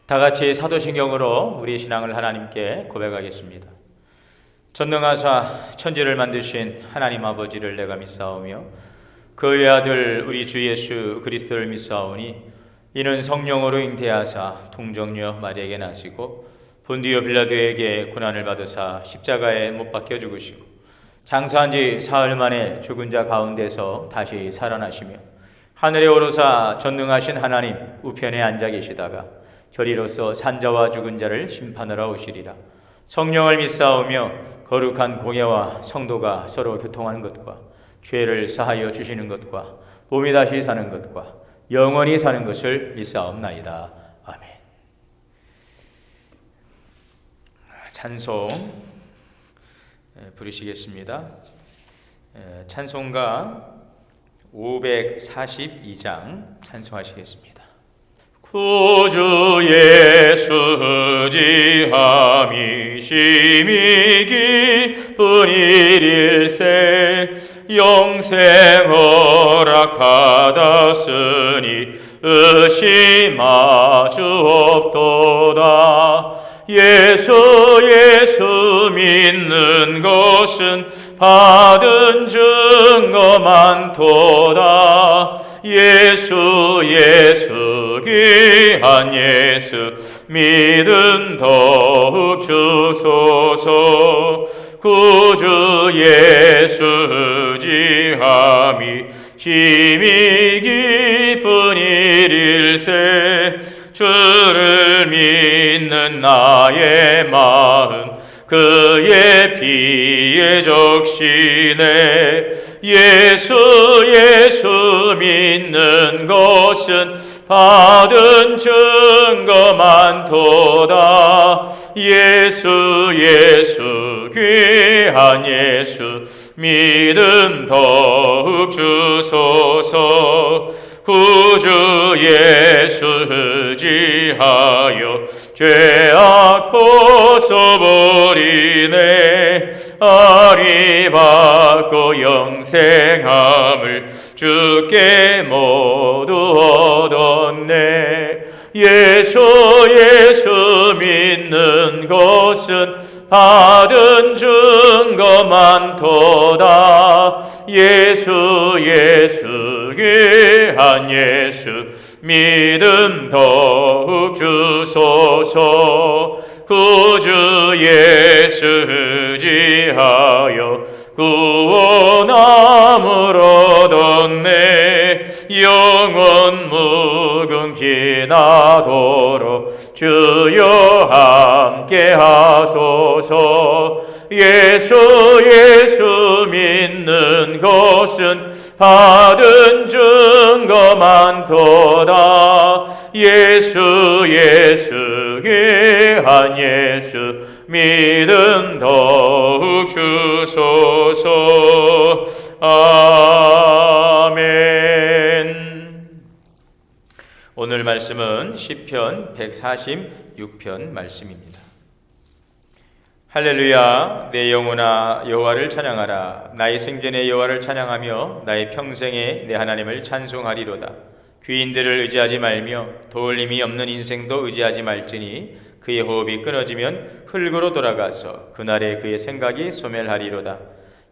다 같이 사도신경으로 우리 신앙을 하나님께 고백하겠습니다. 전능하사 천지를 만드신 하나님 아버지를 내가 믿사오며 그의 아들 우리 주 예수 그리스도를 믿사오니 이는 성령으로 잉태하사 동정녀 마리아에게 나시고 본디오 빌라도에게 고난을 받으사 십자가에 못 박혀 죽으시고 장사한 지 사흘 만에 죽은 자 가운데서 다시 살아나시며 하늘에 오르사 전능하신 하나님 우편에 앉아 계시다가 저리로서 산자와 죽은 자를 심판하러 오시리라. 성령을 믿사오며 거룩한 공예와 성도가 서로 교통하는 것과 죄를 사하여 주시는 것과 몸이 다시 사는 것과 영원히 사는 것을 믿사옵나이다. 아멘. 찬송 부르시겠습니다. 찬송가 542장 찬송하시겠습니다. 구주 예수 의지함이 심히 기쁜 일일세 영생 허락 받았으니 의심하 주옵도다. 예수 믿는 것은 받은 증거 많도다. 예수 귀한 예수 믿음 더욱 주소서. 구주 예수 의지함이 심히 기쁜 일일세 주를 믿는 나의 마음 그의 피에 적시네. 예수 믿는 것은 받은 증거 많도다. 예수 귀한 예수 믿음 더욱 주소서. 구주 예수 의지하여 죄악 벗어버리네. 아리 받고 영생함을 주께 모두 얻었네. 예수 믿는 것은 받은 증거 많도다. 예수 귀한 예수 믿음 더욱 주소서. 구주 예수 의지하여 구원함을 얻었네. 영원 무궁히 나도록 주여 함께 하소서. 예수 믿는 것은 받은 증거 많도다. 예수 귀한 예수 믿음 더욱 주소서. 아멘. 오늘 말씀은 시편 146편 말씀입니다. 할렐루야. 내 영혼아 여호와를 찬양하라. 나의 생전에 여호와를 찬양하며 나의 평생에 내 하나님을 찬송하리로다. 귀인들을 의지하지 말며 도울 힘이 없는 인생도 의지하지 말지니 그의 호흡이 끊어지면 흙으로 돌아가서 그날에 그의 생각이 소멸하리로다.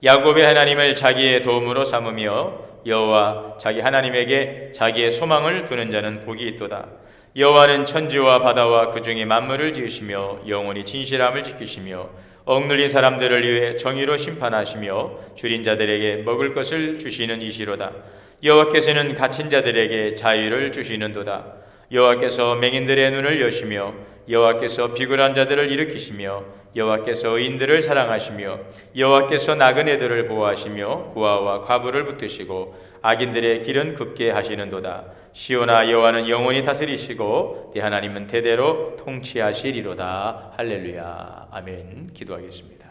야곱의 하나님을 자기의 도움으로 삼으며 여호와 자기 하나님에게 자기의 소망을 두는 자는 복이 있도다. 여호와는 천지와 바다와 그 중에 만물을 지으시며 영원히 진실함을 지키시며 억눌린 사람들을 위해 정의로 심판하시며 줄인 자들에게 먹을 것을 주시는 이시로다. 여호와께서는 갇힌 자들에게 자유를 주시는도다. 여호와께서 맹인들의 눈을 여시며 여호와께서 비굴한 자들을 일으키시며 여호와께서 의인들을 사랑하시며 여호와께서 나그네들을 보호하시며 고아와 과부를 붙드시고 악인들의 길은 굽게 하시는도다. 시온아 여호와는 영원히 다스리시고 네 하나님은 대대로 통치하시리로다. 할렐루야. 아멘. 기도하겠습니다.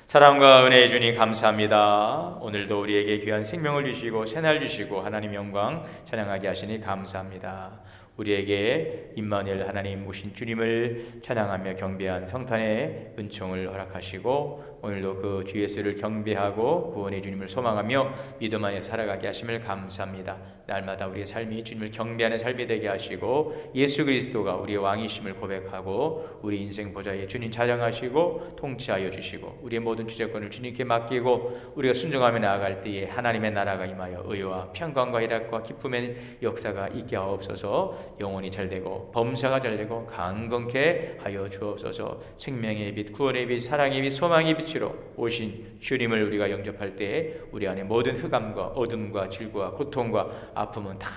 사랑과 은혜의 주님 감사합니다. 오늘도 우리에게 귀한 생명을 주시고 새날 주시고 하나님 영광 찬양하게 하시니 감사합니다. 우리에게 임마누엘 하나님 오신 주님을 찬양하며 경배한 성탄의 은총을 허락하시고 오늘도 그 주 예수를 경배하고 구원의 주님을 소망하며 믿음 안에 살아가게 하심을 감사합니다. 날마다 우리의 삶이 주님을 경배하는 삶이 되게 하시고 예수 그리스도가 우리의 왕이심을 고백하고 우리 인생 보좌에 주님 자정하시고 통치하여 주시고 우리의 모든 주재권을 주님께 맡기고 우리가 순종하며 나아갈 때에 하나님의 나라가 임하여 의와 평강과 희락과 기쁨의 역사가 있게 하옵소서. 영혼이 잘되고 범사가 잘되고 강건케 하여 주옵소서. 생명의 빛, 구원의 빛, 사랑의 빛, 소망의 빛으로 오신 주님을 우리가 영접할 때에 우리 안에 모든 흑암과 어둠과 질고와 고통과 아픔은 다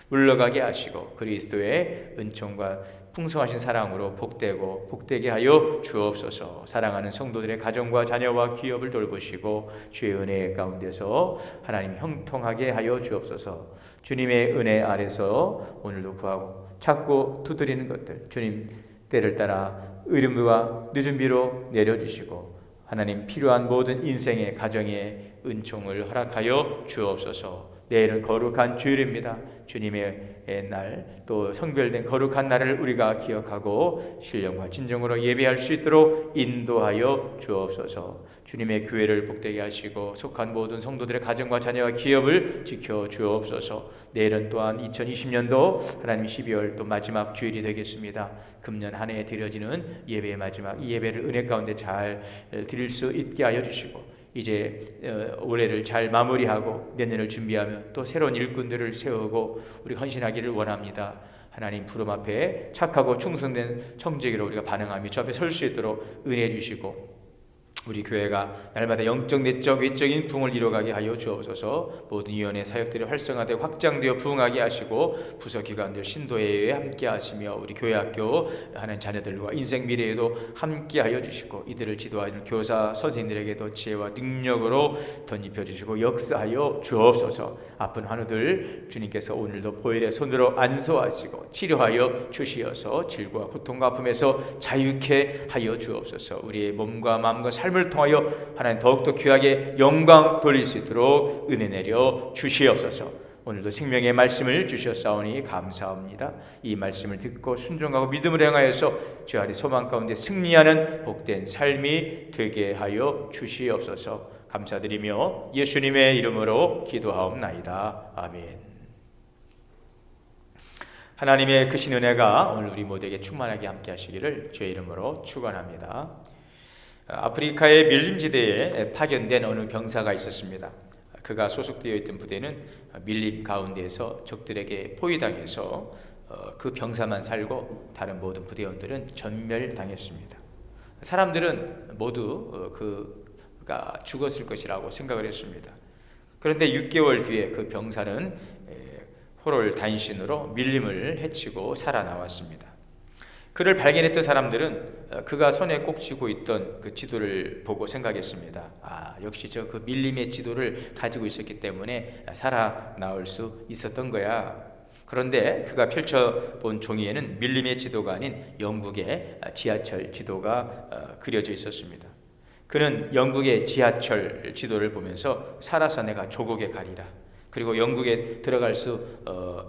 물러가게 하시고 그리스도의 은총과 풍성하신 사랑으로 복되게 하여 주옵소서. 사랑하는 성도들의 가정과 자녀와 기업을 돌보시고 주의 은혜 가운데서 하나님 형통하게 하여 주옵소서. 주님의 은혜 아래서 오늘도 구하고 찾고 두드리는 것들 주님 때를 따라 의름과 늦은 비로 내려주시고 하나님 필요한 모든 인생의 가정의 은총을 허락하여 주옵소서. 내일은 거룩한 주일입니다. 주님의 날, 또 성별된 거룩한 날을 우리가 기억하고 신령과 진정으로 예배할 수 있도록 인도하여 주옵소서. 주님의 교회를 복되게 하시고 속한 모든 성도들의 가정과 자녀와 기업을 지켜 주옵소서. 내일은 또한 2020년도 하나님 12월 또 마지막 주일이 되겠습니다. 금년 한 해에 드려지는 예배의 마지막, 이 예배를 은혜 가운데 잘 드릴 수 있게 하여 주시고 이제 올해를 잘 마무리하고 내년을 준비하며 또 새로운 일꾼들을 세우고 우리 헌신하기를 원합니다. 하나님 부름 앞에 착하고 충성된 청지기로 우리가 반응하며 주 앞에 설 수 있도록 은혜해 주시고 우리 교회가 날마다 영적, 내적, 외적인 부흥을 이뤄가게 하여 주옵소서. 모든 위원회 사역들이 활성화되고 확장되어 부흥하게 하시고 부서기관들 신도회에 함께 하시며 우리 교회학교 하는 자녀들과 인생 미래에도 함께 하여 주시고 이들을 지도하는 교사 선생님들에게도 지혜와 능력으로 덧입혀 주시고 역사하여 주옵소서. 아픈 환우들 주님께서 오늘도 보혈의 손으로 안수하시고 치료하여 주시어서 질과 고통과 아픔에서 자유케 하여 주옵소서. 우리의 몸과 마음과 삶을 통하여 하나님 더욱더 귀하게 영광 돌릴 수 있도록 은혜 내려 주시옵소서. 오늘도 생명의 말씀을 주셨사오니 감사합니다. 이 말씀을 듣고 순종하고 믿음을 행하여서 주 아래 소망 가운데 승리하는 복된 삶이 되게 하여 주시옵소서. 감사드리며 예수님의 이름으로 기도하옵나이다. 아멘. 하나님의 크신 은혜가 오늘 우리 모두에게 충만하게 함께 하시기를 주의 이름으로 축원합니다. 아프리카의 밀림지대에 파견된 어느 병사가 있었습니다. 그가 소속되어 있던 부대는 밀림 가운데에서 적들에게 포위당해서 그 병사만 살고 다른 모든 부대원들은 전멸당했습니다. 사람들은 모두 그가 죽었을 것이라고 생각을 했습니다. 그런데 6개월 뒤에 그 병사는 호롤 단신으로 밀림을 헤치고 살아나왔습니다. 그를 발견했던 사람들은 그가 손에 꼭 쥐고 있던 그 지도를 보고 생각했습니다. 역시 저 그 밀림의 지도를 가지고 있었기 때문에 살아나올 수 있었던 거야. 그런데 그가 펼쳐본 종이에는 밀림의 지도가 아닌 영국의 지하철 지도가 그려져 있었습니다. 그는 영국의 지하철 지도를 보면서 살아서 내가 조국에 가리라, 그리고 영국에 들어갈 수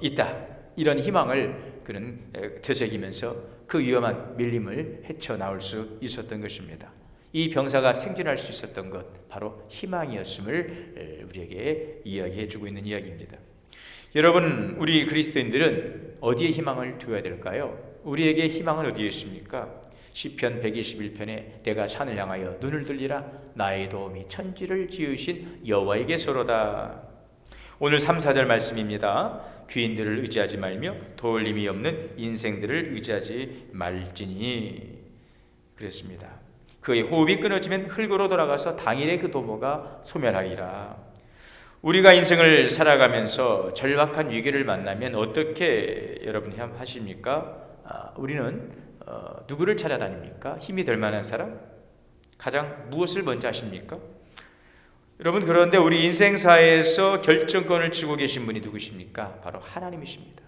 있다, 이런 희망을 그는 되새기면서 그 위험한 밀림을 헤쳐나올 수 있었던 것입니다. 이 병사가 생존할 수 있었던 것, 바로 희망이었음을 우리에게 이야기해주고 있는 이야기입니다. 여러분, 우리 그리스도인들은 어디에 희망을 두어야 될까요? 우리에게 희망은 어디에 있습니까? 시편 121편에 내가 산을 향하여 눈을 들리라, 나의 도움이 천지를 지으신 여호와에게서로다. 오늘 3, 4절 말씀입니다. 귀인들을 의지하지 말며 도울림이 없는 인생들을 의지하지 말지니 그랬습니다. 그의 호흡이 끊어지면 흙으로 돌아가서 당일에 그 도모가 소멸하리라. 우리가 인생을 살아가면서 절박한 위기를 만나면 어떻게 여러분이 하십니까? 우리는 누구를 찾아다닙니까? 힘이 될 만한 사람? 가장 무엇을 먼저 하십니까? 여러분, 그런데 우리 인생사에서 결정권을 쥐고 계신 분이 누구십니까? 바로 하나님이십니다.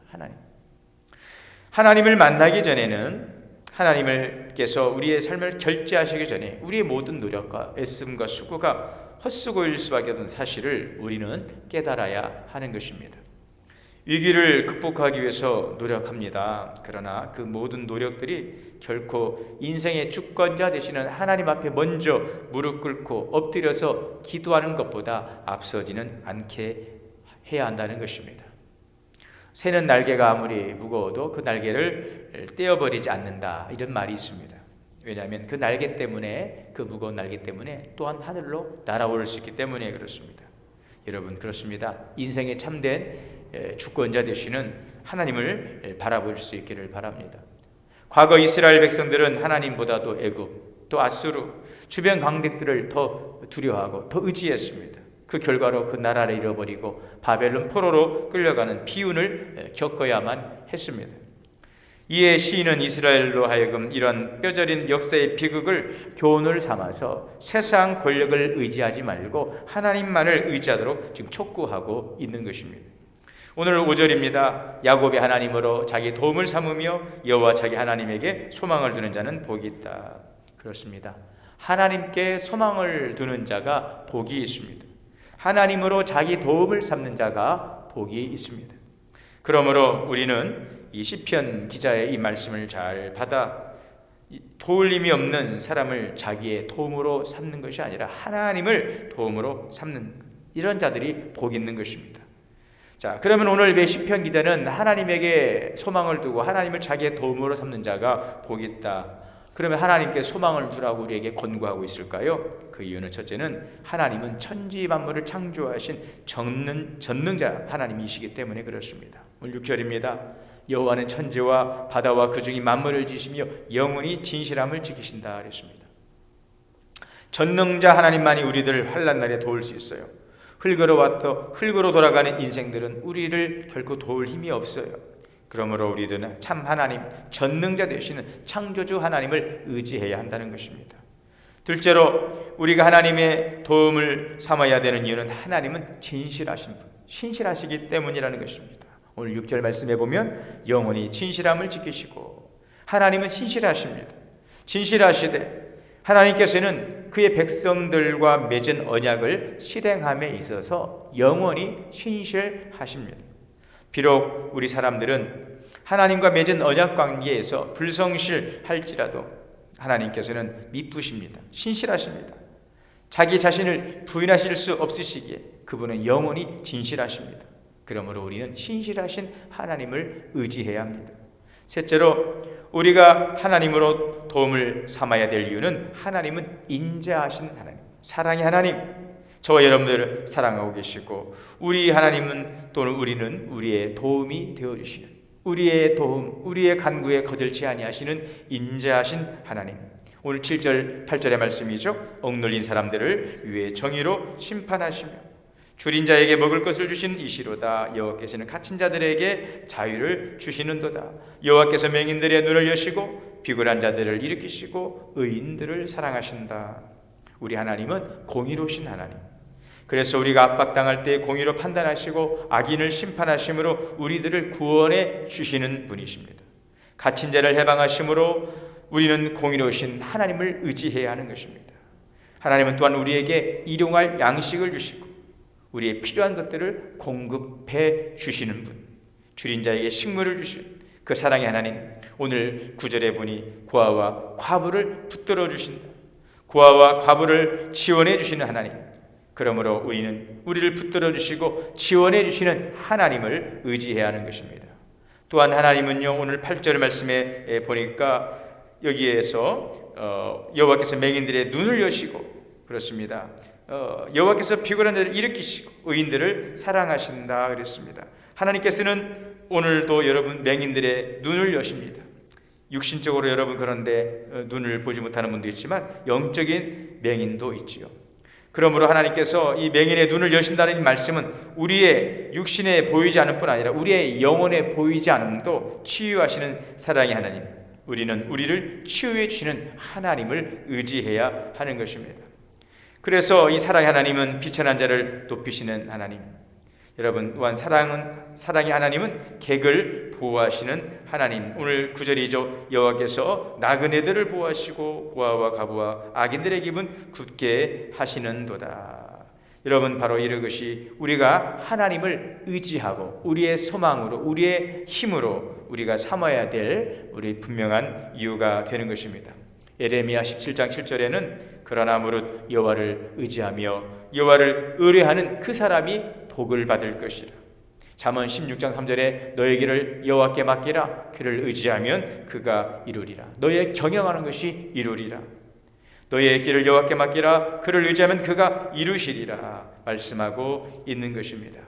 하나님을 만나기 전에는 하나님께서 우리의 삶을 결제하시기 전에 우리의 모든 노력과 애씀과 수고가 헛수고일 수밖에 없는 사실을 우리는 깨달아야 하는 것입니다. 위기를 극복하기 위해서 노력합니다. 그러나 그 모든 노력들이 결코 인생의 주권자 되시는 하나님 앞에 먼저 무릎 꿇고 엎드려서 기도하는 것보다 앞서지는 않게 해야 한다는 것입니다. 새는 날개가 아무리 무거워도 그 날개를 떼어버리지 않는다, 이런 말이 있습니다. 왜냐하면 그 날개 때문에, 그 무거운 날개 때문에 또한 하늘로 날아오를 수 있기 때문에 그렇습니다. 여러분, 그렇습니다. 인생의 참된 주권자 되시는 하나님을 바라볼 수 있기를 바랍니다. 과거 이스라엘 백성들은 하나님보다도 애굽, 또 아수르, 주변 강대들을 더 두려워하고 더 의지했습니다. 그 결과로 그 나라를 잃어버리고 바벨론 포로로 끌려가는 비운을 겪어야만 했습니다. 이에 시인은 이스라엘로 하여금 이런 뼈저린 역사의 비극을 교훈을 삼아서 세상 권력을 의지하지 말고 하나님만을 의지하도록 지금 촉구하고 있는 것입니다. 오늘 5절입니다. 야곱의 하나님으로 자기 도움을 삼으며 여호와 자기 하나님에게 소망을 두는 자는 복이 있다. 그렇습니다. 하나님께 소망을 두는 자가 복이 있습니다. 하나님으로 자기 도움을 삼는 자가 복이 있습니다. 그러므로 우리는 이 시편 기자의 이 말씀을 잘 받아 도울 힘이 없는 사람을 자기의 도움으로 삼는 것이 아니라 하나님을 도움으로 삼는 이런 자들이 복 있는 것입니다. 자, 그러면 오늘 왜 시편 기자는 하나님에게 소망을 두고 하나님을 자기의 도움으로 삼는 자가 복이 있다. 그러면 하나님께 소망을 두라고 우리에게 권고하고 있을까요? 그 이유는 첫째는 하나님은 천지 만물을 창조하신 전능자 하나님이시기 때문에 그렇습니다. 오늘 6절입니다. 여호와는 천지와 바다와 그 중에 만물을 지시며 영원히 진실함을 지키신다 그랬습니다. 전능자 하나님만이 우리들을 환난 날에 도울 수 있어요. 흙으로 돌아가는 인생들은 우리를 결코 도울 힘이 없어요. 그러므로 우리들은 참 하나님, 전능자 되시는 창조주 하나님을 의지해야 한다는 것입니다. 둘째로 우리가 하나님의 도움을 삼아야 되는 이유는 하나님은 진실하신 분, 신실하시기 때문이라는 것입니다. 오늘 6절 말씀해 보면 영원히 진실함을 지키시고, 하나님은 신실하십니다. 진실하시되 하나님께서는 그의 백성들과 맺은 언약을 실행함에 있어서 영원히 신실하십니다. 비록 우리 사람들은 하나님과 맺은 언약 관계에서 불성실할지라도 하나님께서는 미쁘십니다. 신실하십니다. 자기 자신을 부인하실 수 없으시기에 그분은 영원히 진실하십니다. 그러므로 우리는 신실하신 하나님을 의지해야 합니다. 셋째로 우리가 하나님으로 도움을 삼아야 될 이유는 하나님은 인자하신 하나님, 사랑의 하나님, 저와 여러분들을 사랑하고 계시고 우리 하나님은 또는 우리는 우리의 도움이 되어주시는, 우리의 도움, 우리의 간구에 거절치 아니하시는 인자하신 하나님. 오늘 7절 8절의 말씀이죠. 억눌린 사람들을 위해 정의로 심판하시며 줄인 자에게 먹을 것을 주시는 이시로다. 여호와께서는 갇힌 자들에게 자유를 주시는도다. 여호와께서 맹인들의 눈을 여시고 비굴한 자들을 일으키시고 의인들을 사랑하신다. 우리 하나님은 공의로우신 하나님. 그래서 우리가 압박당할 때 공의로 판단하시고 악인을 심판하심으로 우리들을 구원해 주시는 분이십니다. 갇힌 자를 해방하심으로 우리는 공의로우신 하나님을 의지해야 하는 것입니다. 하나님은 또한 우리에게 일용할 양식을 주시고 우리의 필요한 것들을 공급해 주시는 분, 줄인 자에게 식물을 주신 그 사랑의 하나님. 오늘 9절에 보니 고아와 과부를 붙들어 주신다. 고아와 과부를 지원해 주시는 하나님. 그러므로 우리는 우리를 붙들어 주시고 지원해 주시는 하나님을 의지해야 하는 것입니다. 또한 하나님은요, 오늘 8절 말씀에 보니까 여기에서 여호와께서 맹인들의 눈을 여시고, 그렇습니다. 여호와께서 비굴한 자를 일으키시고 의인들을 사랑하신다 그랬습니다. 하나님께서는 오늘도 여러분 맹인들의 눈을 여십니다. 육신적으로 여러분 그런데 눈을 보지 못하는 분도 있지만 영적인 맹인도 있지요. 그러므로 하나님께서 이 맹인의 눈을 여신다는 이 말씀은 우리의 육신에 보이지 않을 뿐 아니라 우리의 영혼에 보이지 않음도 치유하시는 사랑의 하나님, 우리는 우리를 치유해 주시는 하나님을 의지해야 하는 것입니다. 그래서 이 사랑의 하나님은 비천한 자를 높이시는 하나님, 여러분 또한 사랑의 하나님은 객을 보호하시는 하나님. 오늘 9절이죠. 여호와께서 나그네들을 보호하시고 고아와 과부와 악인들의 기분 굳게 하시는도다. 여러분, 바로 이것이 우리가 하나님을 의지하고 우리의 소망으로, 우리의 힘으로 우리가 삼아야 될 우리 분명한 이유가 되는 것입니다. 예레미야 17장 7절에는 그러나 무릇 여호와를 의지하며 여호와를 의뢰하는 그 사람이 복을 받을 것이라. 잠언 16장 3절에 너의 길을 여호와께 맡기라. 그를 의지하면 그가 이루리라. 너의 경영하는 것이 이루리라. 너의 길을 여호와께 맡기라. 그를 의지하면 그가 이루시리라 말씀하고 있는 것입니다.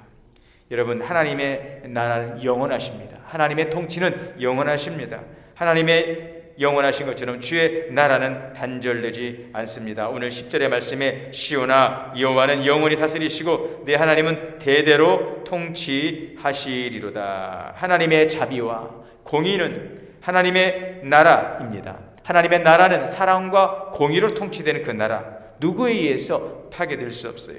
여러분, 하나님의 나라는 영원하십니다. 하나님의 통치는 영원하십니다. 하나님의 영원하신 것처럼 주의 나라는 단절되지 않습니다. 오늘 10절의 말씀에 시오나 여호와는 영원히 다스리시고 내 하나님은 대대로 통치하시리로다. 하나님의 자비와 공의는 하나님의 나라입니다. 하나님의 나라는 사랑과 공의로 통치되는 그 나라, 누구에 의해서 파괴될 수 없어요.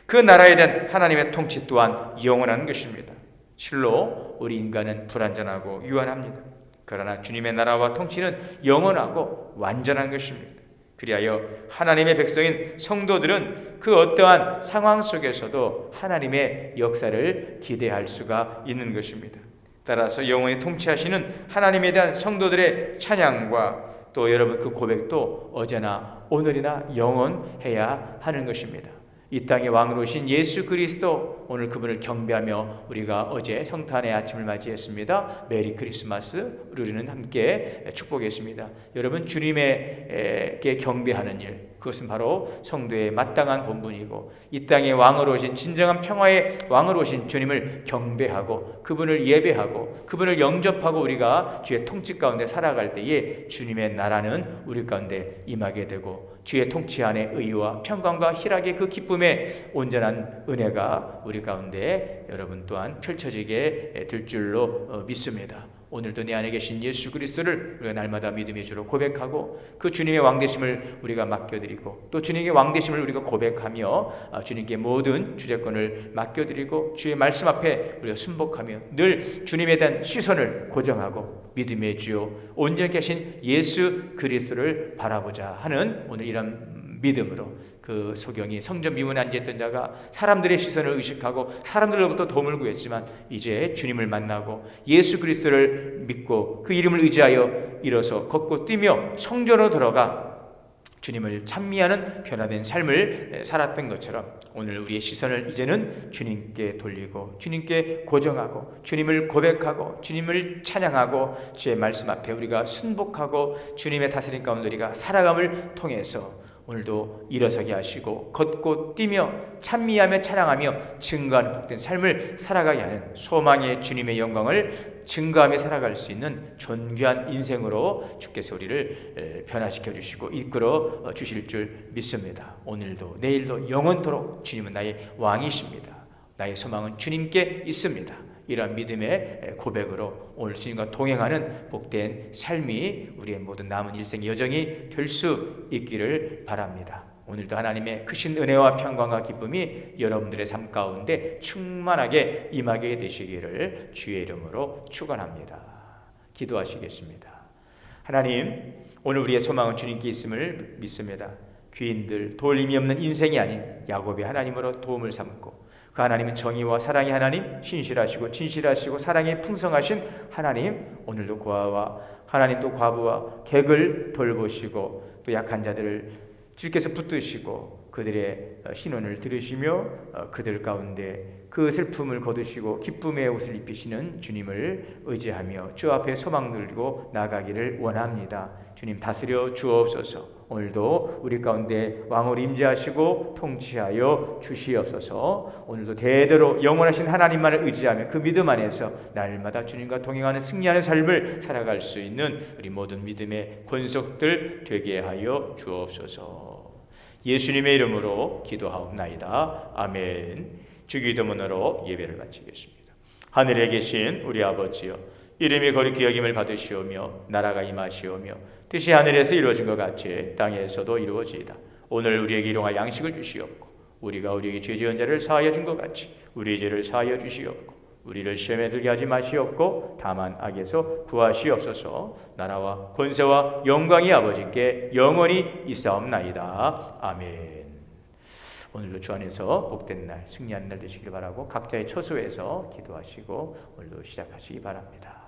그 나라에 대한 하나님의 통치 또한 영원한 것입니다. 실로 우리 인간은 불완전하고 유한합니다. 그러나 주님의 나라와 통치는 영원하고 완전한 것입니다. 그리하여 하나님의 백성인 성도들은 그 어떠한 상황 속에서도 하나님의 역사를 기대할 수가 있는 것입니다. 따라서 영원히 통치하시는 하나님에 대한 성도들의 찬양과 또 여러분 그 고백도 어제나 오늘이나 영원해야 하는 것입니다. 이 땅의 왕으로 오신 예수 그리스도, 오늘 그분을 경배하며 우리가 어제 성탄의 아침을 맞이했습니다. 메리 크리스마스. 우리는 함께 축복했습니다. 여러분, 주님에게 경배하는 일, 그것은 바로 성도의 마땅한 본분이고, 이 땅의 왕으로 오신, 진정한 평화의 왕으로 오신 주님을 경배하고 그분을 예배하고 그분을 영접하고 우리가 주의 통치 가운데 살아갈 때에 주님의 나라는 우리 가운데 임하게 되고, 주의 통치 안에 의와 평강과 희락의 그 기쁨의 온전한 은혜가 우리 가운데 여러분 또한 펼쳐지게 될 줄로 믿습니다. 오늘도 내 안에 계신 예수 그리스도를 우리가 날마다 믿음의 주로 고백하고 그 주님의 왕되심을 우리가 맡겨드리고 또 주님의 왕되심을 우리가 고백하며 주님께 모든 주재권을 맡겨드리고 주의 말씀 앞에 우리가 순복하며 늘 주님에 대한 시선을 고정하고 믿음의 주요 온전히 계신 예수 그리스도를 바라보자 하는 오늘 이런 믿음으로, 그 소경이 성전 미문에 앉아있던 자가 사람들의 시선을 의식하고 사람들로부터 도움을 구했지만 이제 주님을 만나고 예수 그리스도를 믿고 그 이름을 의지하여 일어서 걷고 뛰며 성전으로 들어가 주님을 찬미하는 변화된 삶을 살았던 것처럼 오늘 우리의 시선을 이제는 주님께 돌리고 주님께 고정하고 주님을 고백하고 주님을 찬양하고 주의 말씀 앞에 우리가 순복하고 주님의 다스림 가운데 우리가 살아감을 통해서 오늘도 일어서게 하시고 걷고 뛰며 찬미하며 찬양하며 증거하는 복된 삶을 살아가게 하는 소망의 주님의 영광을 증거하며 살아갈 수 있는 존귀한 인생으로 주께서 우리를 변화시켜 주시고 이끌어 주실 줄 믿습니다. 오늘도 내일도 영원토록 주님은 나의 왕이십니다. 나의 소망은 주님께 있습니다. 이러한 믿음의 고백으로 오늘 주님과 동행하는 복된 삶이 우리의 모든 남은 일생의 여정이 될 수 있기를 바랍니다. 오늘도 하나님의 크신 은혜와 평강과 기쁨이 여러분들의 삶 가운데 충만하게 임하게 되시기를 주의 이름으로 축원합니다. 기도하시겠습니다. 하나님, 오늘 우리의 소망은 주님께 있음을 믿습니다. 귀인들, 돌림이 없는 인생이 아닌 야곱의 하나님으로 도움을 삼고 그 하나님은 정의와 사랑의 하나님, 신실하시고 진실하시고 사랑이 풍성하신 하나님, 오늘도 고아와 하나님 또 과부와 객을 돌보시고 또 약한 자들을 주께서 붙드시고 그들의 신원을 들으시며 그들 가운데 그 슬픔을 거두시고 기쁨의 옷을 입히시는 주님을 의지하며 주 앞에 소망 들고 나가기를 원합니다. 주님 다스려 주옵소서. 오늘도 우리 가운데 왕으로 임재하시고 통치하여 주시옵소서. 오늘도 대대로 영원하신 하나님만을 의지하며 그 믿음 안에서 날마다 주님과 동행하는 승리하는 삶을 살아갈 수 있는 우리 모든 믿음의 권속들 되게 하여 주옵소서. 예수님의 이름으로 기도하옵나이다. 아멘. 주기도문으로 예배를 마치겠습니다. 하늘에 계신 우리 아버지여, 이름이 거룩히 여김을 받으시오며 나라가 임하시오며 뜻이 하늘에서 이루어진 것 같이 땅에서도 이루어지이다. 오늘 우리에게 일용할 양식을 주시옵고 우리가 우리에게 죄 지은 자를 사하여 준 것 같이 우리의 죄를 사하여 주시옵고 우리를 시험에 들게 하지 마시옵고 다만 악에서 구하시옵소서. 나라와 권세와 영광이 아버지께 영원히 있사옵나이다. 아멘. 오늘도 주 안에서 복된 날, 승리하는 날 되시길 바라고 각자의 처소에서 기도하시고 오늘도 시작하시기 바랍니다.